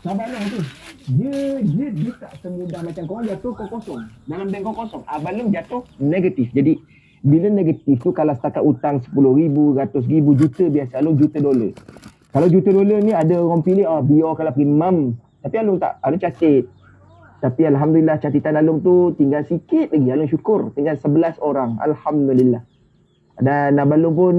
Sabar lah tu. Dia tak semudah macam kau jatuh kau kosong. Dalam bank kau kosong. Abang Long jatuh negatif. Jadi bila negatif tu kalau setakat utang 10,000, 100,000, juta biasa Along juta dolar. Kalau juta dolar ni ada orang pilih biar kalau pergi mam. Tapi Along tak, Along catit. Tapi alhamdulillah catitan Along tu tinggal sikit lagi. Along syukur tinggal 11 orang. Alhamdulillah. Dan Abang Long pun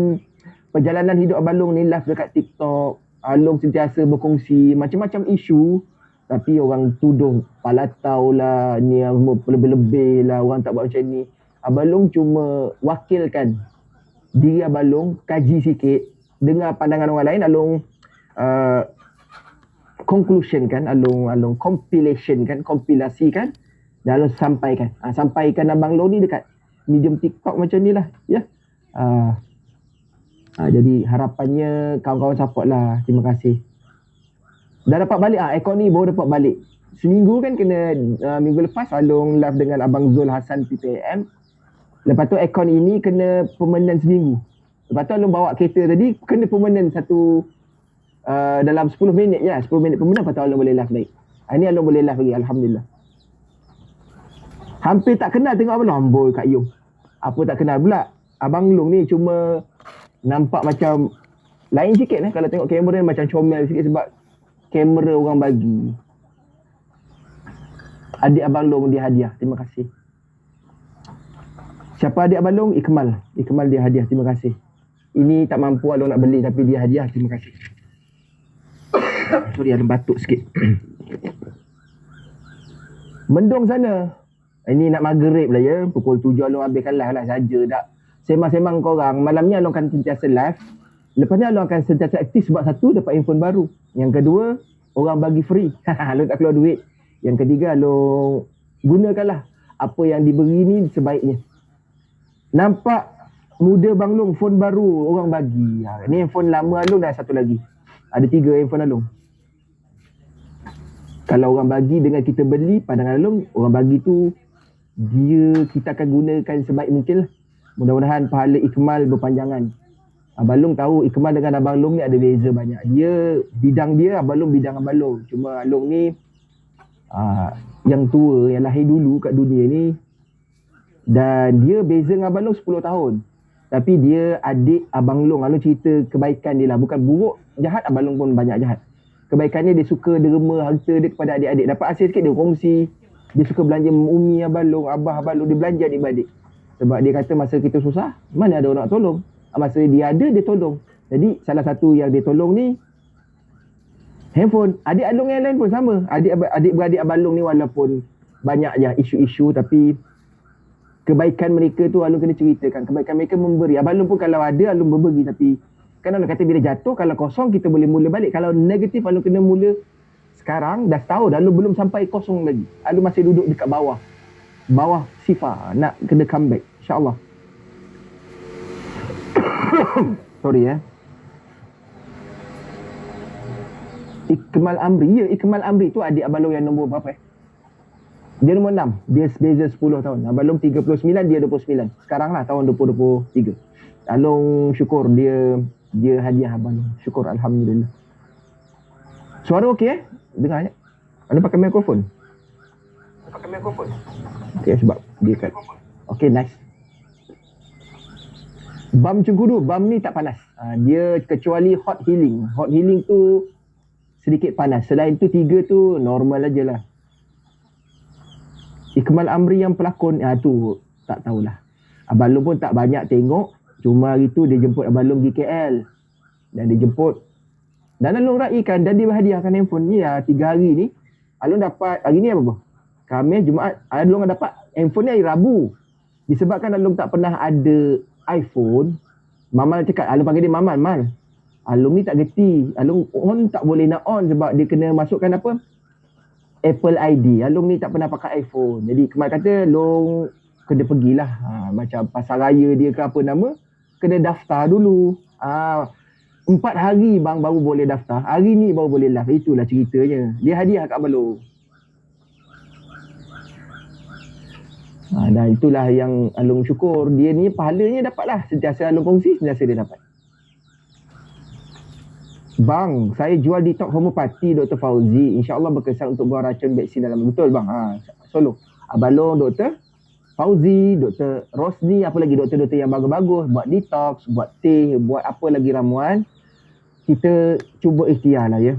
perjalanan hidup Abang Long ni live dekat TikTok. Along sentiasa berkongsi macam-macam isu, tapi orang tuduh palatau lah, ni lebih-lebih lah, orang tak buat macam ni. Abang Long cuma wakilkan diri Abang Long, kaji sikit, dengar pandangan orang lain, Along conclusion kan, Along compilation kan, kompilasi kan, dan Along sampaikan. Sampaikan Abang Long ni dekat medium TikTok macam ni lah, ya. Jadi harapannya kawan-kawan support lah. Terima kasih. Dah dapat balik aircon ni, baru dapat balik. Seminggu kan kena, minggu lepas Along live dengan Abang Zul Hassan PPM. Lepas tu aircon ini kena permanent seminggu. Lepas tu Along bawa kereta tadi, kena permanent satu dalam 10 minit je, 10 minit permanent. Lepas tu Along boleh live baik. Ini Along boleh live lagi, Alhamdulillah. Hampir tak kenal tengok Abang Long. Amboi Kak Yung. Apa tak kenal pula. Abang Long ni cuma nampak macam lain sikit kalau tengok kamera ni macam comel sikit sebab kamera orang bagi. Adik Abang Long dia hadiah. Terima kasih. Siapa adik Abang Long? Ikmal. Ikmal dia hadiah. Terima kasih. Ini tak mampu Along nak beli tapi dia hadiah. Terima kasih. Sorry ada batuk sikit. Mendung sana. Ini nak maghrib lah ya. Pukul 7 Along habiskan live lah saja dah. Semang-semang korang. Malam ni Along akan sentiasa live. Lepas ni Along akan sentiasa aktif sebab satu, dapat handphone baru. Yang kedua, orang bagi free. Along tak keluar duit. Yang ketiga, Along gunakanlah apa yang diberi ni sebaiknya. Nampak muda Bang Long, phone baru orang bagi. Ni handphone lama Along dah satu lagi. Ada 3 handphone Along. Kalau orang bagi dengan kita beli, pandangan Along, orang bagi tu, kita akan gunakan sebaik mungkin lah. Mudah-mudahan pahala Ikmal berpanjangan. Abang Long tahu Ikmal dengan Abang Long ni ada beza banyak. Dia bidang dia, Abang Long bidang Abang Long. Cuma Along ni yang tua, yang lahir dulu kat dunia ni. Dan dia beza dengan Abang Long 10 tahun. Tapi dia adik Abang Long. Along cerita kebaikan dia lah. Bukan buruk, jahat. Abang Long pun banyak jahat. Kebaikannya dia suka derma harta dia kepada adik-adik. Dapat hasil sikit dia kongsi. Dia suka belanja umi Abang Long, abah Abang Long. Dia belanja adik-adik. Sebab dia kata masa kita susah, mana ada orang nak tolong. Masa dia ada, dia tolong. Jadi salah satu yang dia tolong ni, handphone. Adik Along yang lain pun sama. Adik-beradik Abang Long ni walaupun banyak je isu-isu, tapi kebaikan mereka tu Along kena ceritakan. Kebaikan mereka memberi. Abang Long pun kalau ada, Along berbagi. Tapi kan Along kata bila jatuh, kalau kosong kita boleh mula balik. Kalau negatif, Along kena mula sekarang. Dah setahun, Along belum sampai kosong lagi. Along masih duduk dekat bawah. Bawah sifar. Nak kena comeback. InsyaAllah. Sorry Ikmal Amri. Ya, Ikmal Amri tu adik Abang Long yang nombor berapa Dia nombor 6. Dia beza 10 tahun. Abang Long 39, dia 29. Sekarang lah tahun 2023. Along syukur dia hadiah Abang Long. Syukur Alhamdulillah. Suara okey Dengar je. Anda pakai mikrofon? Okey sebab dia kat. Okey nice. Bam Cengkudu, bam ni tak panas. Dia kecuali hot healing. Hot healing tu sedikit panas. Selain tu 3 tu normal aja lah. Ikmal Amri yang pelakon, tu tak tahulah. Abang Long pun tak banyak tengok. Cuma hari tu dia jemput Abang Long pergi KL. Dan dia jemput. Dan Along raikan dan dia berhadiahkan handphone ni 3 hari ni. Along dapat, hari ni apa? Khamis, Jumaat. Along dapat handphone ni hari Rabu. Disebabkan Along tak pernah ada iPhone. Mamal cakap, Along panggil dia Mamal, Mal. Along ni tak gerti. Along on tak boleh nak on sebab dia kena masukkan apa? Apple ID. Along ni tak pernah pakai iPhone. Jadi kemarin kata Long kena pergilah. Macam pasar raya dia ke apa nama. Kena daftar dulu. 4 hari bang baru boleh daftar. Hari ni baru boleh live. Itulah ceritanya. Dia hadiah kat Abang Long. Dan itulah yang Along syukur. Dia ni pahalanya dapatlah. Sentiasa Along kongsi, sentiasa dia dapat. Bang, saya jual detox homopati Dr. Fauzi. InsyaAllah berkesan untuk buang racun vaksin dalam. Betul bang. Solo. Abang Dr. Fauzi, Dr. Rosni, apa lagi doktor-doktor yang bagus-bagus. Buat detox, buat teh, buat apa lagi ramuan. Kita cuba ikhtiar lah ya.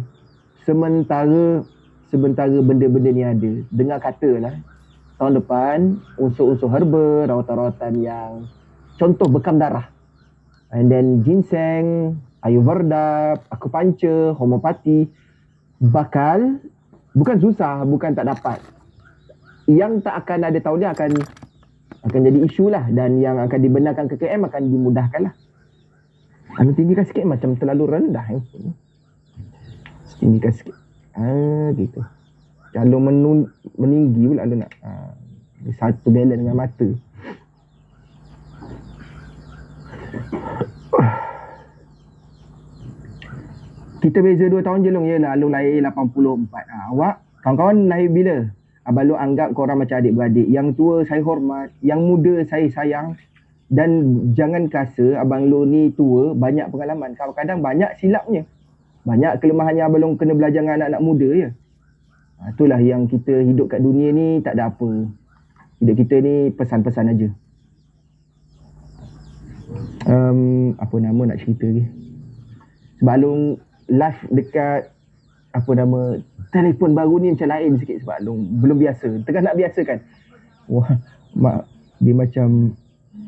Sementara benda-benda ni ada. Dengar kata lah. Tahun depan, unsur-unsur herba, rawatan-rawatan yang contoh bekam darah. And then ginseng, ayurveda, akupuncture, homopati bakal, bukan susah, bukan tak dapat. Yang tak akan ada tahun ni akan jadi isu lah, dan yang akan dibenarkan ke KM akan dimudahkan lah. Tinggikan sikit macam terlalu rendah. Tinggikan sikit. Gitu. Kalau meninggi pula lu nak. Satu balance dengan mata. Kita beza 2 tahun je Long. Yelah, Long lahir 84. Awak, kawan-kawan lahir bila? Abang Long anggap korang macam adik-beradik. Yang tua saya hormat, yang muda saya sayang. Dan jangan rasa Abang Long ni tua, banyak pengalaman. Kadang-kadang banyak silapnya. Banyak kelemahannya Abang Long kena belajar dengan anak-anak muda je. Itulah yang kita hidup kat dunia ni tak ada apa. Hidup kita ni pesan-pesan aja. Apa nama nak cerita lagi? Sebab Long live dekat telefon baru ni macam lain sikit sebab belum biasa. Tengah nak biasakan. Wah, dia macam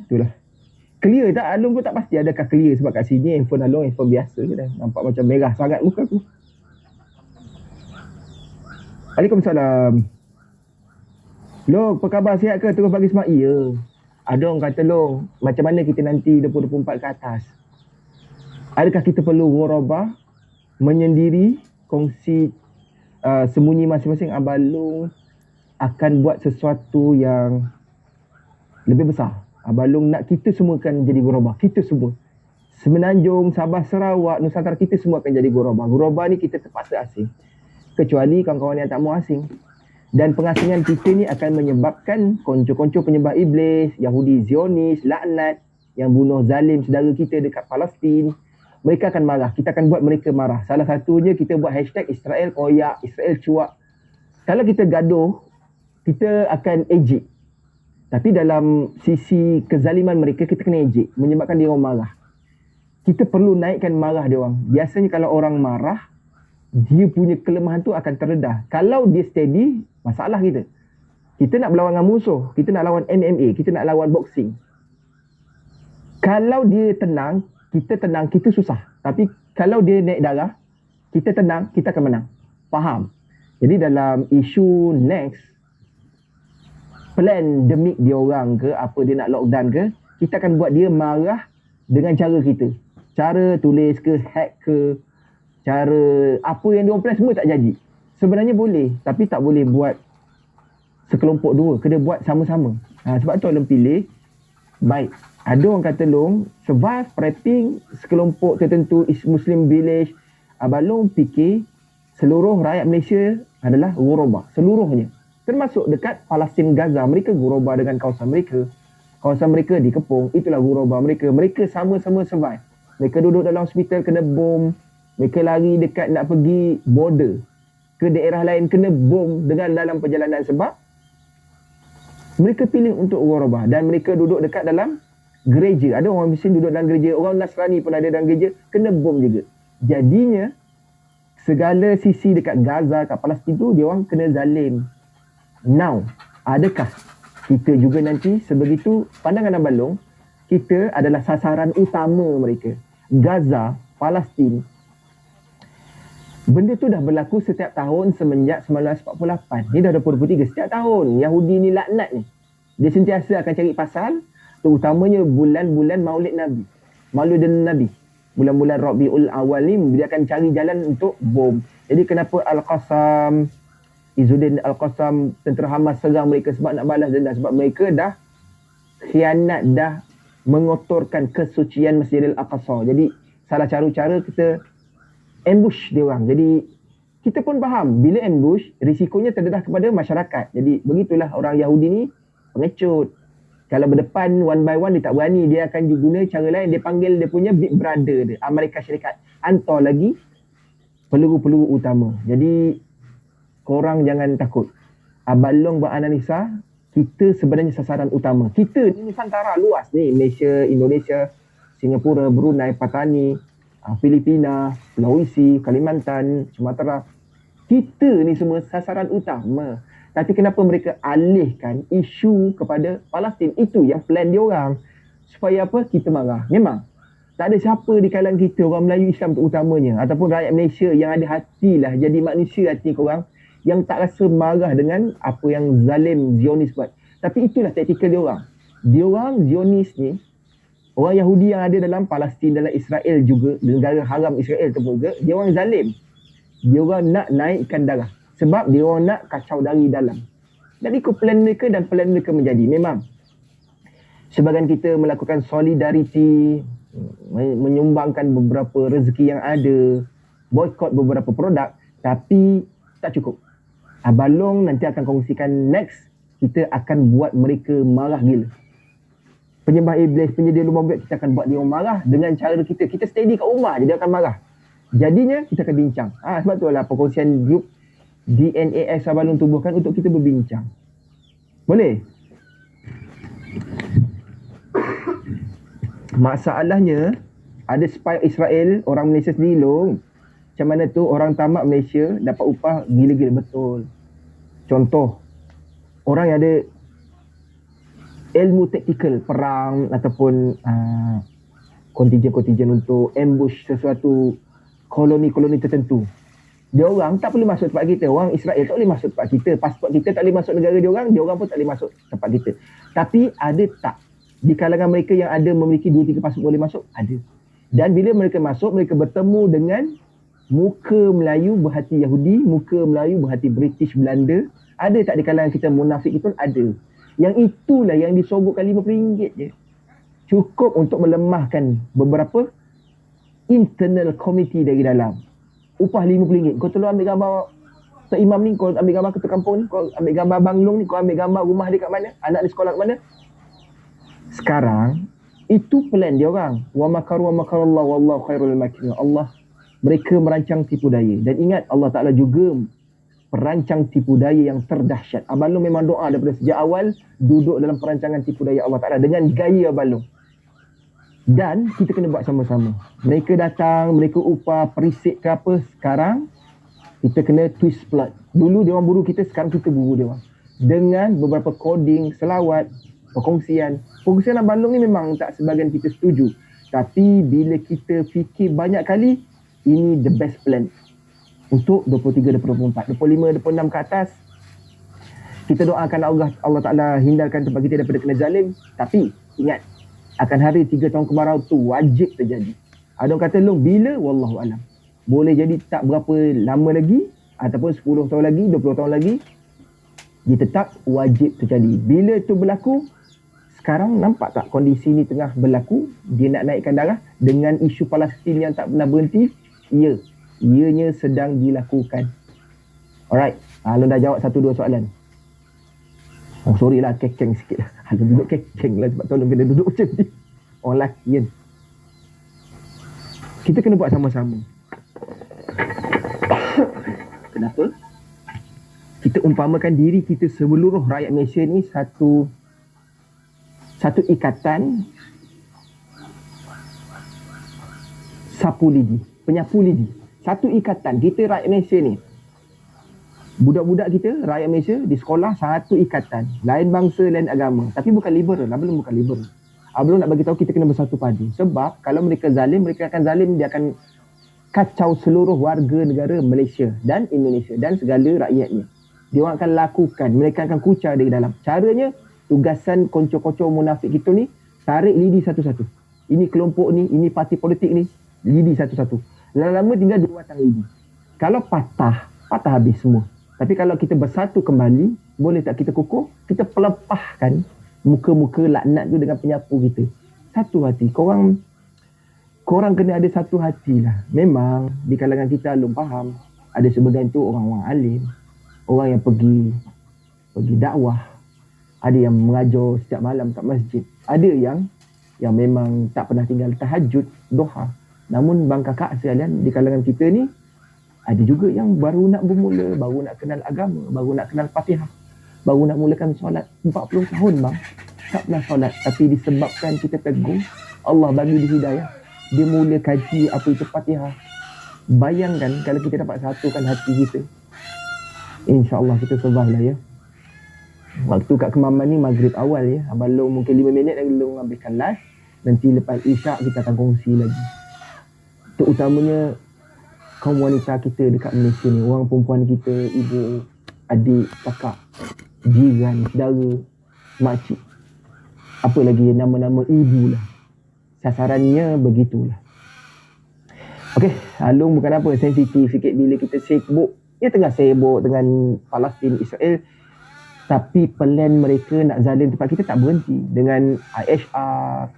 itulah. Clear tak? Along pun tak pasti adakah clear sebab kat sini handphone Along handphone biasa je dah. Nampak macam merah sangat muka aku. Waalaikumsalam. Long, apa khabar? Sihat ke? Terus bagi semak? Ya. Ada orang kata Long, macam mana kita nanti 2024 ke atas? Adakah kita perlu ghorabah, menyendiri, kongsi sembunyi masing-masing? Abang Long akan buat sesuatu yang lebih besar. Abang Long nak kita semua akan jadi ghorabah. Kita semua. Semenanjung, Sabah, Sarawak, Nusantara, kita semua akan jadi ghorabah. Ghorabah ni kita terpaksa asing. Kecuali kawan-kawan yang tak mau asing. Dan pengasingan kita ni akan menyebabkan konco-konco penyembah iblis, Yahudi Zionis, laknat yang bunuh zalim saudara kita dekat Palestin. Mereka akan marah. Kita akan buat mereka marah. Salah satunya kita buat hashtag Israel koyak, Israel cuak. Kalau kita gaduh, kita akan ejek. Tapi dalam sisi kezaliman mereka, kita kena ejek. Menyebabkan dia orang marah. Kita perlu naikkan marah dia orang. Biasanya kalau orang marah, dia punya kelemahan tu akan terdedah. Kalau dia steady, masalah kita. Kita nak berlawan dengan musuh. Kita nak lawan MMA. Kita nak lawan boxing. Kalau dia tenang, kita susah. Tapi kalau dia naik darah, kita tenang, kita akan menang. Faham? Jadi dalam isu next, pandemik dia orang ke, apa dia nak lockdown ke, kita akan buat dia marah dengan cara kita. Cara tulis ke, hack ke, cara apa yang diorang plan semua tak jadi. Sebenarnya boleh, tapi tak boleh buat sekelompok dua. Kena buat sama-sama. Sebab tu Long pilih, baik. Ada orang kata Long, survive, prepping, sekelompok tertentu, Muslim village. Abang Long fikir seluruh rakyat Malaysia adalah ghorabah. Seluruhnya. Termasuk dekat Palestin, Gaza. Mereka ghorabah dengan kawasan mereka. Kawasan mereka dikepung. Itulah ghorabah mereka. Mereka sama-sama survive. Mereka duduk dalam hospital, kena bom. Mereka lari dekat nak pergi border ke daerah lain, kena bom dengan dalam perjalanan sebab mereka pilih untuk ghorabah. Dan mereka duduk dekat dalam gereja. Ada orang Muslim duduk dalam gereja. Orang Nasrani pun ada dalam gereja, kena bom juga. Jadinya segala sisi dekat Gaza, kat Palestin tu, dia orang kena zalim. Now, adakah kita juga nanti sebegitu? Pandangan Abang Long, kita adalah sasaran utama mereka. Gaza, Palestin. Benda tu dah berlaku setiap tahun semenjak 1948. Ni dah 2023. Setiap tahun Yahudi ni laknat ni. Dia sentiasa akan cari pasal, terutamanya bulan-bulan Maulid Nabi. Maulidin Nabi. Bulan-bulan Rabiul Awal ni dia akan cari jalan untuk bom. Jadi kenapa Al-Qassam, Izzuddin Al-Qassam, tentera Hamas serang mereka sebab nak balas dendam. Sebab mereka dah khianat, dah mengotorkan kesucian Masjidil Aqsa. Jadi salah cara kita ambush dia orang. Jadi kita pun faham bila ambush risikonya terdedah kepada masyarakat. Jadi begitulah orang Yahudi ni pengecut. Kalau berdepan one by one dia tak berani, dia akan guna cara lain. Dia panggil dia punya big brother dia, Amerika Syarikat. Hantar lagi peluru-peluru utama. Jadi korang jangan takut. Abang Long beranalisa, kita sebenarnya sasaran utama. Kita ni Nusantara luas ni, Malaysia, Indonesia, Singapura, Brunei, Patani, Filipina, Sulawesi, Kalimantan, Sumatera. Kita ni semua sasaran utama. Tapi kenapa mereka alihkan isu kepada Palestin? Itu yang plan dia orang. Supaya apa? Kita marah. Memang tak ada siapa di kalangan kita, orang Melayu Islam terutamanya, ataupun rakyat Malaysia yang ada hati lah, jadi manusia hati korang, yang tak rasa marah dengan apa yang zalim Zionis buat. Tapi itulah taktikal dia orang. Dia orang Zionis ni, orang Yahudi yang ada dalam Palestin, dalam Israel juga, negara haram Israel tu juga, dia orang zalim. Dia orang nak naikkan darah. Sebab dia orang nak kacau dari dalam. Dan ikut plan mereka dan plan mereka menjadi. Memang sebagian kita melakukan solidariti, menyumbangkan beberapa rezeki yang ada, boykot beberapa produk, tapi tak cukup. Abang Long nanti akan kongsikan next, kita akan buat mereka marah gila. Penyembah iblis, penyedia lumah buat, kita akan buat dia marah dengan cara kita. Kita steady kat rumah je, dia akan marah. Jadinya kita akan bincang. Sebab tu lah perkongsian grup DNAS Abang Long tubuhkan untuk kita berbincang. Boleh? Masalahnya, ada spy Israel, orang Malaysia sendiri Long. Macam mana tu orang tamak Malaysia dapat upah gila-gila betul. Contoh, orang yang ada ilmu taktikal perang ataupun kontijen-kontijen untuk ambush sesuatu koloni-koloni tertentu. Dia orang tak boleh masuk tempat kita. Orang Israel tak boleh masuk tempat kita. Pasport kita tak boleh masuk negara dia orang pun tak boleh masuk tempat kita. Tapi ada tak di kalangan mereka yang ada memiliki 2-3 pasport boleh masuk? Ada. Dan bila mereka masuk, mereka bertemu dengan muka Melayu berhati Yahudi, muka Melayu berhati British, Belanda. Ada tak di kalangan kita munafik itu? Ada. Yang itulah yang disogokkan RM50 je. Cukup untuk melemahkan beberapa internal committee dari dalam. Upah RM50. Kau tolong ambil gambar Tok Imam ni, kau ambil gambar ketua kampung ni, kau ambil gambar Abang Long ni, kau ambil gambar rumah dia kat mana, anak dia sekolah kat mana. Sekarang, itu plan dia orang. Wa makaru wa makarallahu wallahu khairul makirin. Allah, mereka merancang tipu daya. Dan ingat, Allah Ta'ala juga perancang tipu daya yang terdahsyat. Abang Long memang doa daripada sejak awal duduk dalam perancangan tipu daya Allah Ta'ala dengan gaya Abang Long. Dan kita kena buat sama-sama. Mereka datang, mereka upah perisik ke apa. Sekarang kita kena twist plot. Dulu dia orang buru kita, sekarang kita buru dia orang. Dengan beberapa coding, selawat, perkongsian. Perkongsian Abang Long ni memang tak sebahagian kita setuju. Tapi bila kita fikir banyak kali, ini the best plan. Untuk 23, 24, 25, 26 ke atas, kita doakan Allah Ta'ala hindarkan tempat kita daripada kena zalim. Tapi ingat, akan hari 3 tahun kemarau tu wajib terjadi. Ada orang kata, Long, bila? Wallahualam. Boleh jadi tak berapa lama lagi, ataupun 10 tahun lagi, 20 tahun lagi, dia tetap wajib terjadi. Bila itu berlaku, sekarang nampak tak kondisi ni tengah berlaku, dia nak naikkan darah dengan isu Palestin yang tak pernah berhenti? Ya. Ianya sedang dilakukan. Alright. Long dah jawab 1-2 soalan. Oh sorry lah, kekeng sikit lah. Long duduk kekeng lah sebab tu Long kena duduk macam ni. Orang lelaki kan. Kita kena buat sama-sama. Kenapa? Kita umpamakan diri kita seluruh rakyat Malaysia ni satu ikatan sapu lidi, penyapu lidi. Satu ikatan, kita rakyat Malaysia ni. Budak-budak kita, rakyat Malaysia di sekolah, satu ikatan. Lain bangsa, lain agama. Tapi bukan liberal, belum bukan liberal. Belum nak bagi tahu kita kena bersatu padu. Sebab kalau mereka zalim, mereka akan zalim, dia akan kacau seluruh warga negara Malaysia dan Indonesia dan segala rakyatnya. Dia orang akan lakukan, mereka akan kucar dari dalam. Caranya, tugasan konco-konco munafik kita ni, tarik lidi satu-satu. Ini kelompok ni, ini parti politik ni, lidi satu-satu. Lama-lama tinggal 2 batang lidi. Kalau patah habis semua. Tapi kalau kita bersatu kembali, boleh tak kita kukuh? Kita pelepahkan muka-muka laknat tu dengan penyapu kita. Satu hati. Korang kena ada satu hati lah. Memang di kalangan kita Long faham. Ada sebagian tu orang-orang alim. Orang yang pergi dakwah. Ada yang mengajar setiap malam kat masjid. Ada yang memang tak pernah tinggal tahajud, doha. Namun bang kakak sekalian, di kalangan kita ni Ada juga yang baru nak bermula, baru nak kenal agama, baru nak kenal Fatihah, baru nak mulakan solat 40 tahun bang, tak pernah solat. Tapi disebabkan kita tegur, Allah bagi dia hidayah, dia mula kaji apa itu Fatihah. Bayangkan kalau kita dapat satukan hati kita, InsyaAllah kita survive lah ya. Waktu kat Kemaman ni maghrib awal ya. Abang Long mungkin 5 minit lagi Long habiskan live. Nanti lepas isyak kita akan kongsi lagi. Terutamanya kaum wanita kita dekat Malaysia ni, orang perempuan kita, ibu, adik, kakak, jiran, saudara, makcik, apa lagi nama-nama ibu lah. Sasarannya begitulah. Okey, Long bukan apa, sensitif sikit bila kita sibuk. Dia tengah sibuk dengan Palestin, Israel. Tapi plan mereka nak zalim tempat kita tak berhenti. Dengan IHR,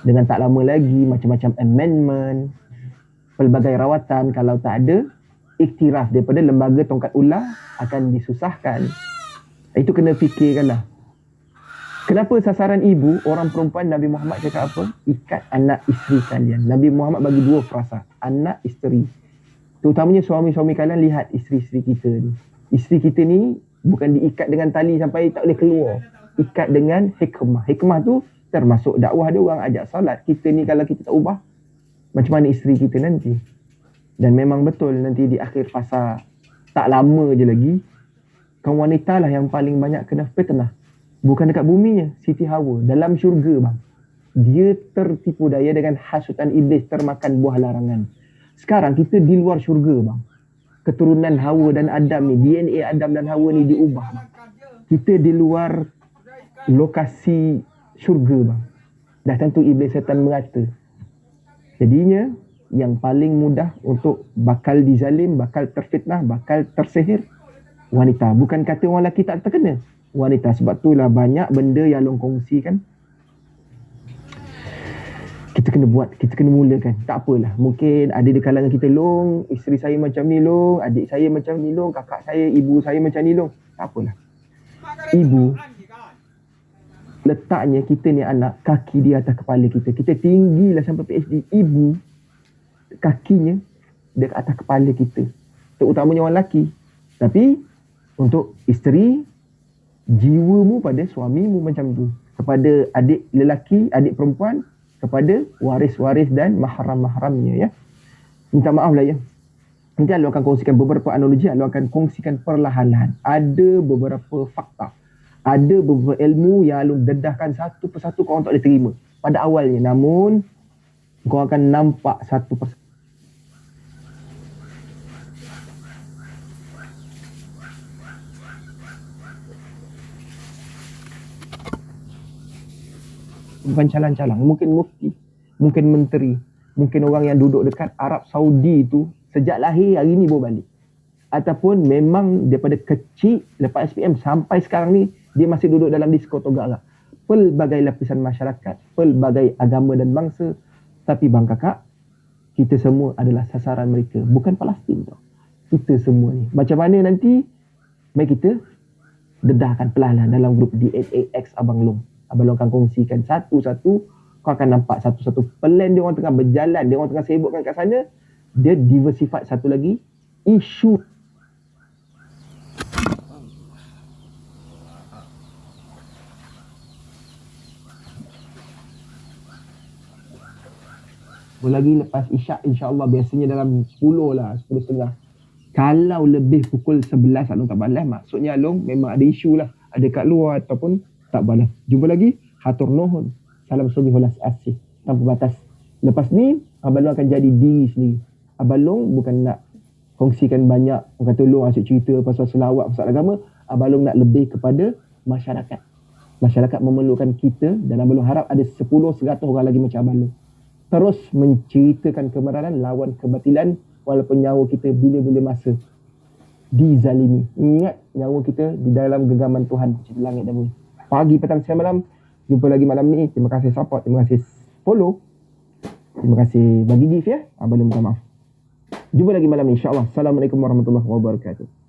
dengan tak lama lagi macam-macam amendment, pelbagai rawatan, kalau tak ada iktiraf daripada lembaga tongkat ular akan disusahkan. Itu kena fikirkanlah. Kenapa sasaran ibu, orang perempuan, Nabi Muhammad cakap apa? Ikat anak isteri kalian. Nabi Muhammad bagi dua frasa, anak isteri. Terutamanya suami-suami kalian, lihat isteri-isteri kita ni. Isteri kita ni bukan diikat dengan tali sampai tak boleh keluar. Ikat dengan hikmah. Hikmah tu termasuk dakwah dia, orang ajak salat. Kita ni kalau kita tak ubah, macam mana isteri kita nanti? Dan memang betul nanti di akhir fasa tak lama je lagi, kaum wanita lah yang paling banyak kena fitnah. Bukan dekat buminya, Siti Hawa dalam syurga bang. Dia tertipu daya dengan hasutan iblis, termakan buah larangan. Sekarang kita di luar syurga bang. Keturunan Hawa dan Adam ni, DNA Adam dan Hawa ni diubah bang. Kita di luar lokasi syurga bang. Dah tentu iblis setan merata. Jadinya yang paling mudah untuk bakal dizalim, bakal terfitnah, bakal tersihir, wanita. Bukan kata orang lelaki tak terkena, wanita. Sebab itulah banyak benda yang Long kongsikan. Kita kena buat, kita kena mulakan. Tak apalah, mungkin ada di kalangan kita, Long, isteri saya macam ni Long, adik saya macam ni Long, kakak saya, ibu saya macam ni Long. Tak apalah. Ibu, letaknya kita ni anak, kaki di atas kepala kita. Kita tinggilah sampai PhD. Ibu, kakinya dekat atas kepala kita. Terutamanya orang lelaki. Tapi untuk isteri, jiwamu pada suamimu macam tu. Kepada adik lelaki, adik perempuan, kepada waris-waris dan mahram-mahramnya ya. Minta maaf lah ya. Nanti Alo akan kongsikan beberapa analogi, Alo akan kongsikan perlahan-lahan. Ada beberapa fakta, ada beberapa ilmu yang Alo dedahkan satu persatu, korang tak boleh terima pada awalnya. Namun korang akan nampak satu persatu. Bukan calang-calang, mungkin mufti, mungkin menteri, mungkin orang yang duduk dekat Arab Saudi tu sejak lahir hari ni baru balik. Ataupun memang daripada kecil lepas SPM sampai sekarang ni dia masih duduk dalam disko Togak Arab. Pelbagai lapisan masyarakat, pelbagai agama dan bangsa. Tapi bang kakak, kita semua adalah sasaran mereka, bukan Palestin tau. Kita semua ni. Macam mana nanti, mari kita dedahkan perlahan dalam grup D8AX Abang Long. Abang Long akan kongsikan satu-satu. Kau akan nampak satu-satu plan dia orang tengah berjalan, dia orang tengah sibukkan kat sana. Dia diversified satu lagi, isu. Lagi lepas isyak, insyaAllah biasanya dalam 10 lah, 10.30. Kalau lebih pukul 11 Along tak balas, maksudnya Along memang ada isu lah, ada kat luar ataupun tak balas. Jumpa lagi, hatur nuhun, salam sugi hulas asih tanpa batas. Lepas ni Abang Long akan jadi diri sendiri. Abang Long bukan nak kongsikan banyak, orang kata Long asyik cerita pasal selawat, pasal agama. Abang Long nak lebih kepada masyarakat. Masyarakat memerlukan kita, dan Abang Long harap ada 10-100 orang lagi macam Abang Long terus menceritakan kebenaran, lawan kebatilan, walaupun nyawa kita bila-bila masa dizalimi. Ingat, nyawa kita di dalam genggaman Tuhan, cerita langit dan bumi. Pagi, petang, siang, malam. Jumpa lagi malam ni. Terima kasih support, terima kasih follow, terima kasih bagi gift ya. Abang Long minta maaf. Jumpa lagi malam ni, insyaAllah. Assalamualaikum warahmatullahi wabarakatuh.